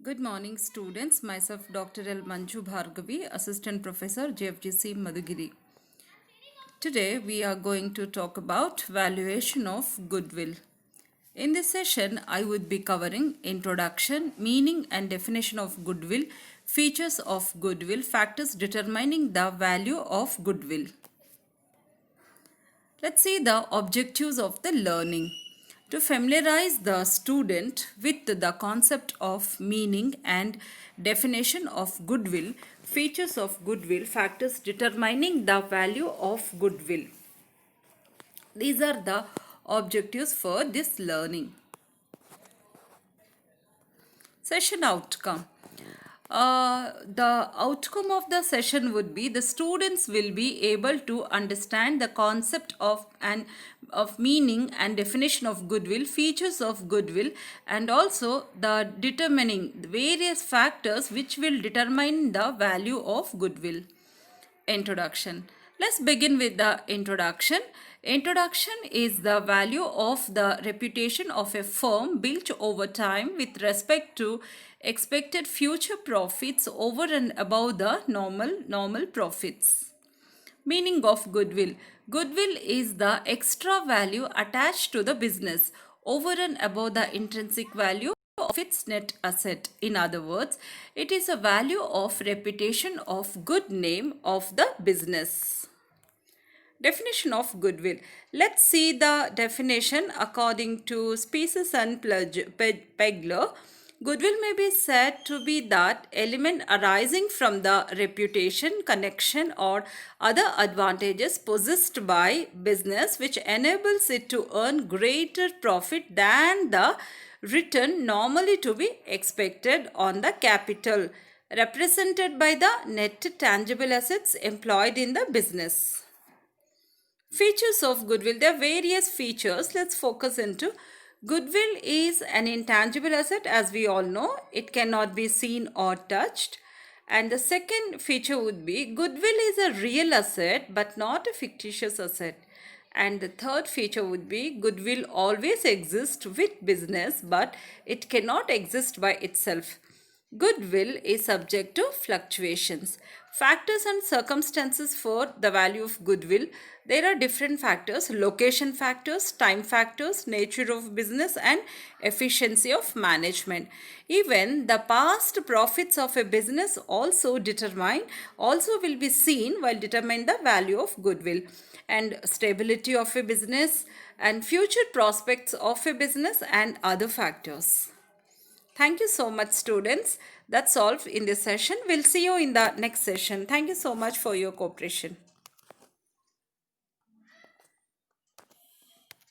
Good morning, students. Myself, Dr. L. Manju Bhargavi, Assistant Professor, JFGC Madhugiri. Today, we are going to talk about valuation of goodwill. In this session, I would be covering introduction, meaning and definition of goodwill, features of goodwill, factors determining the value of goodwill. Let's see the objectives of the learning. To familiarize the student with the concept of meaning and definition of goodwill, features of goodwill, factors determining the value of goodwill. These are the objectives for this learning. Session outcome. The outcome of the session would be the students will be able to understand the concept of meaning and definition of goodwill, features of goodwill, and also the determining various factors which will determine the value of goodwill. Introduction. Let's begin with the introduction. Introduction is the value of the reputation of a firm built over time with respect to expected future profits over and above the normal profits. Meaning of goodwill. Goodwill is the extra value attached to the business over and above the intrinsic value of its net asset. In other words, it is a value of reputation of good name of the business. Definition of goodwill. Let's see the definition according to Species and Pegler. Goodwill may be said to be that element arising from the reputation, connection, or other advantages possessed by business which enables it to earn greater profit than the return normally to be expected on the capital, represented by the net tangible assets employed in the business. Features of goodwill. There are various features. Let's focus into goodwill is an intangible asset, as we all know. It cannot be seen or touched. And the second feature would be goodwill is a real asset but not a fictitious asset. And the third feature would be goodwill always exists with business but it cannot exist by itself. Goodwill is subject to fluctuations. Factors and circumstances for the value of goodwill. There are different factors: location factors, time factors, nature of business, and efficiency of management. Even the past profits of a business also will be seen while determining the value of goodwill, and stability of a business and future prospects of a business and other factors. Thank you so much, students. That's all in this session. We'll see you in the next session. Thank you so much for your cooperation.